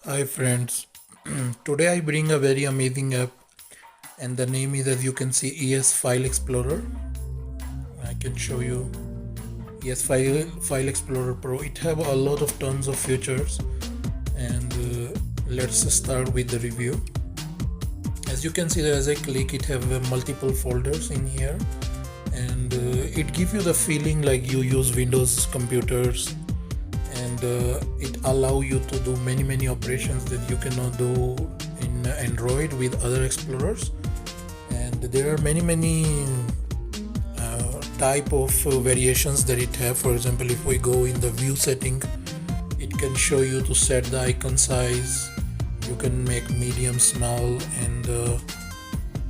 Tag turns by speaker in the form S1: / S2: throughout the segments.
S1: Hi friends, today I bring a very amazing app and the name is, as you can see, ES File Explorer. I can show you ES File Explorer Pro. It have a lot of tons of features and let's start with the review. As you can see, as I click, it have multiple folders in here and it gives you the feeling like you use Windows computers, and it allow you to do many operations that you cannot do in Android with other explorers. And there are many type of variations that it have. For example, if we go in the view setting, it can show you to set the icon size. You can make medium, small, and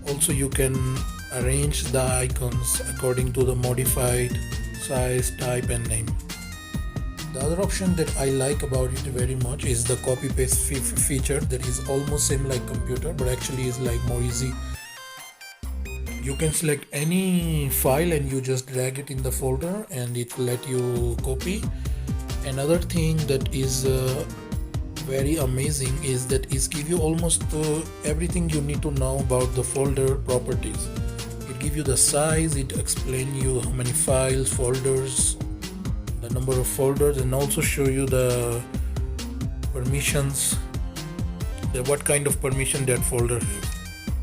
S1: also you can arrange the icons according to the modified size, type, and name. The other option that I like about it very much is the copy paste feature that is almost same like computer, but actually is like more easy. You can select any file and you just drag it in the folder and it will let you copy. Another thing that is very amazing is that it gives you almost everything you need to know about the folder properties. It gives you the size, it explains you how many files, folders, the number of folders, and also show you the permissions, what kind of permission that folder has.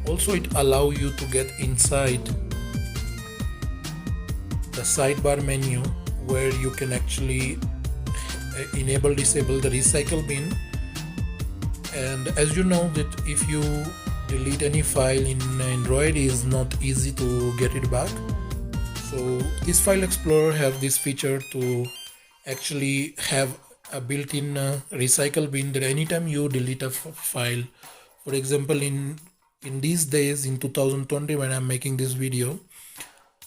S1: Also, it allow you to get inside the sidebar menu where you can actually disable the recycle bin. And as you know that if you delete any file in Android, it is not easy to get it back. So this File Explorer have this feature to actually have a built-in recycle bin that anytime you delete a file, for example, in these days in 2020 when I'm making this video,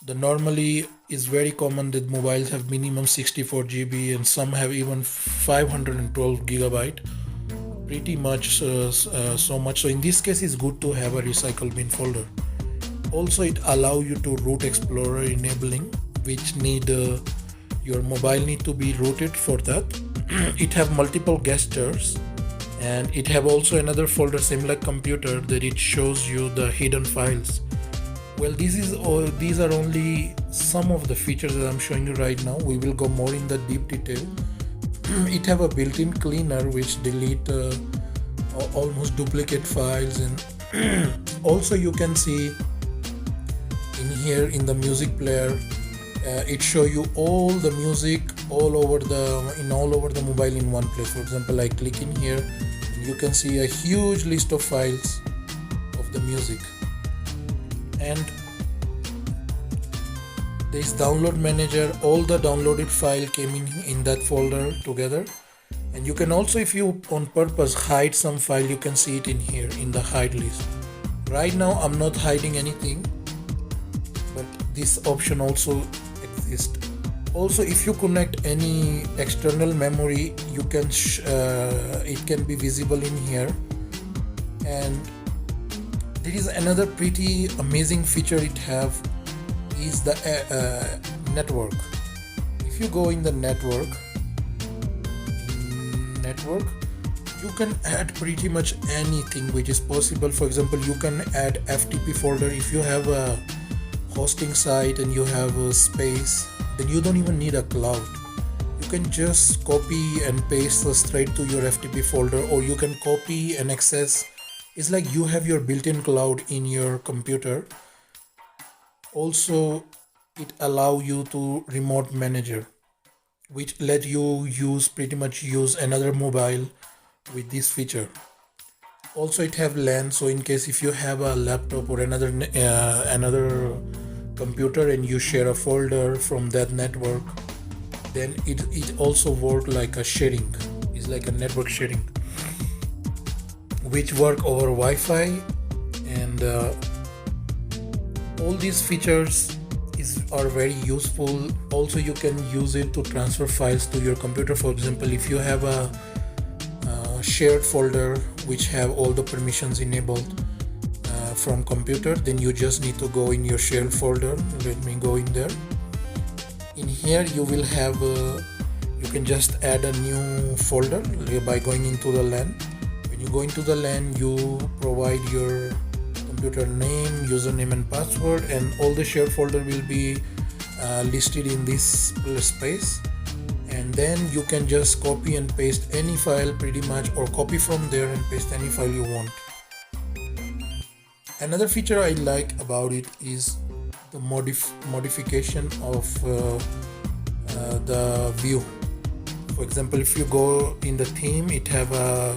S1: the normally is very common that mobiles have minimum 64 GB and some have even 512 gigabyte, pretty much so much. So in this case it's good to have a recycle bin folder. Also, it allow you to root Explorer enabling, which need your mobile need to be rooted for that. It have multiple gestures, and it have also another folder same like computer that it shows you the hidden files. Well, these are only some of the features that I'm showing you right now. We will go more in the deep detail. It have a built-in cleaner which delete almost duplicate files, and also you can see in here in the music player, it show you all the music all over the mobile in one place. For example, I click in here, you can see a huge list of files of the music, and this download manager, all the downloaded file came in that folder together. And you can also, if you on purpose hide some file, you can see it in here in the hide list. Right now I'm not hiding anything, but this option also exists. Also, if you connect any external memory, you can it can be visible in here. And there is another pretty amazing feature it have is the network. If you go in the network, you can add pretty much anything which is possible. For example, you can add FTP folder. If you have a hosting site and you have a space, then you don't even need a cloud. You can just copy and paste straight to your FTP folder, or you can copy and access. It's like you have your built-in cloud in your computer. Also, it allow you to remote manager, which let you pretty much use another mobile with this feature. Also, it have LAN, so in case if you have a laptop or another computer and you share a folder from that network, then it also work like a sharing. It's like a network sharing, which work over Wi-Fi. And all these features are very useful. Also, you can use it to transfer files to your computer. For example, if you have a shared folder which have all the permissions enabled from computer, then you just need to go in your shared folder. Let me go in there. In here you will have you can just add a new folder by going into the LAN. When you go into the LAN, you provide your computer name, username and password, and all the shared folder will be listed in this space. And then you can just copy and paste any file pretty much, or copy from there and paste any file you want. Another feature I like about it is the modification of the view. For example, if you go in the theme, it have a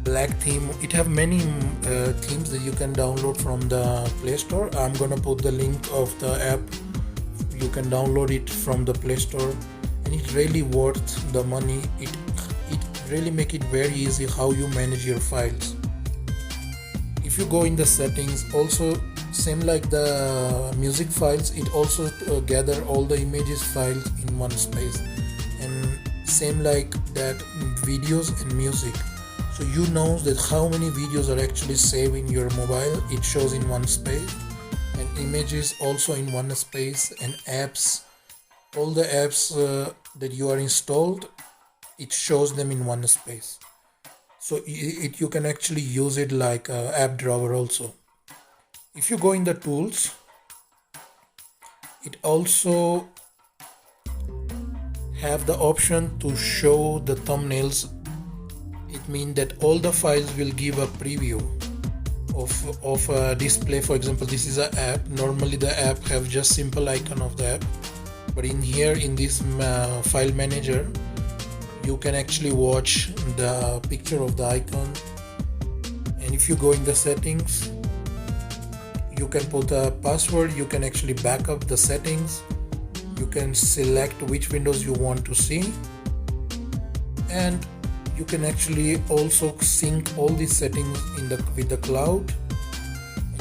S1: black theme. It have many themes that you can download from the Play Store. I'm gonna put the link of the app. You can download it from the Play Store, and it's really worth the money. It really make it very easy how you manage your files. If you go in the settings, also same like the music files, it also gather all the images files in one space, and same like that videos and music. So you know that how many videos are actually saved in your mobile, it shows in one space, and images also in one space, and apps, all the apps that you are installed, it shows them in one space. So you can actually use it like a app drawer also. If you go in the tools, it also have the option to show the thumbnails. It means that all the files will give a preview of a display. For example, this is an app. Normally the app have just simple icon of the app, but in here in this file manager, you can actually watch the picture of the icon. And if you go in the settings, you can put a password. You can actually back up the settings. You can select which windows you want to see, and you can actually also sync all these settings with the cloud.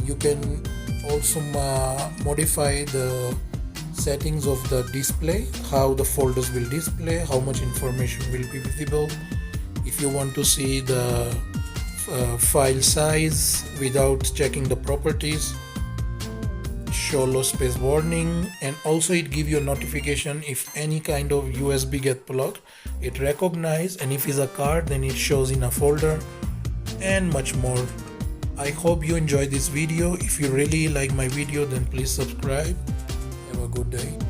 S1: You can also modify the settings of the display, how the folders will display, how much information will be visible. If you want to see the file size without checking the properties, show low space warning, and also it give you a notification if any kind of USB get plugged, it recognize, and if it's a card, then it shows in a folder, and much more. I hope you enjoyed this video. If you really like my video, then please subscribe. Have a good day.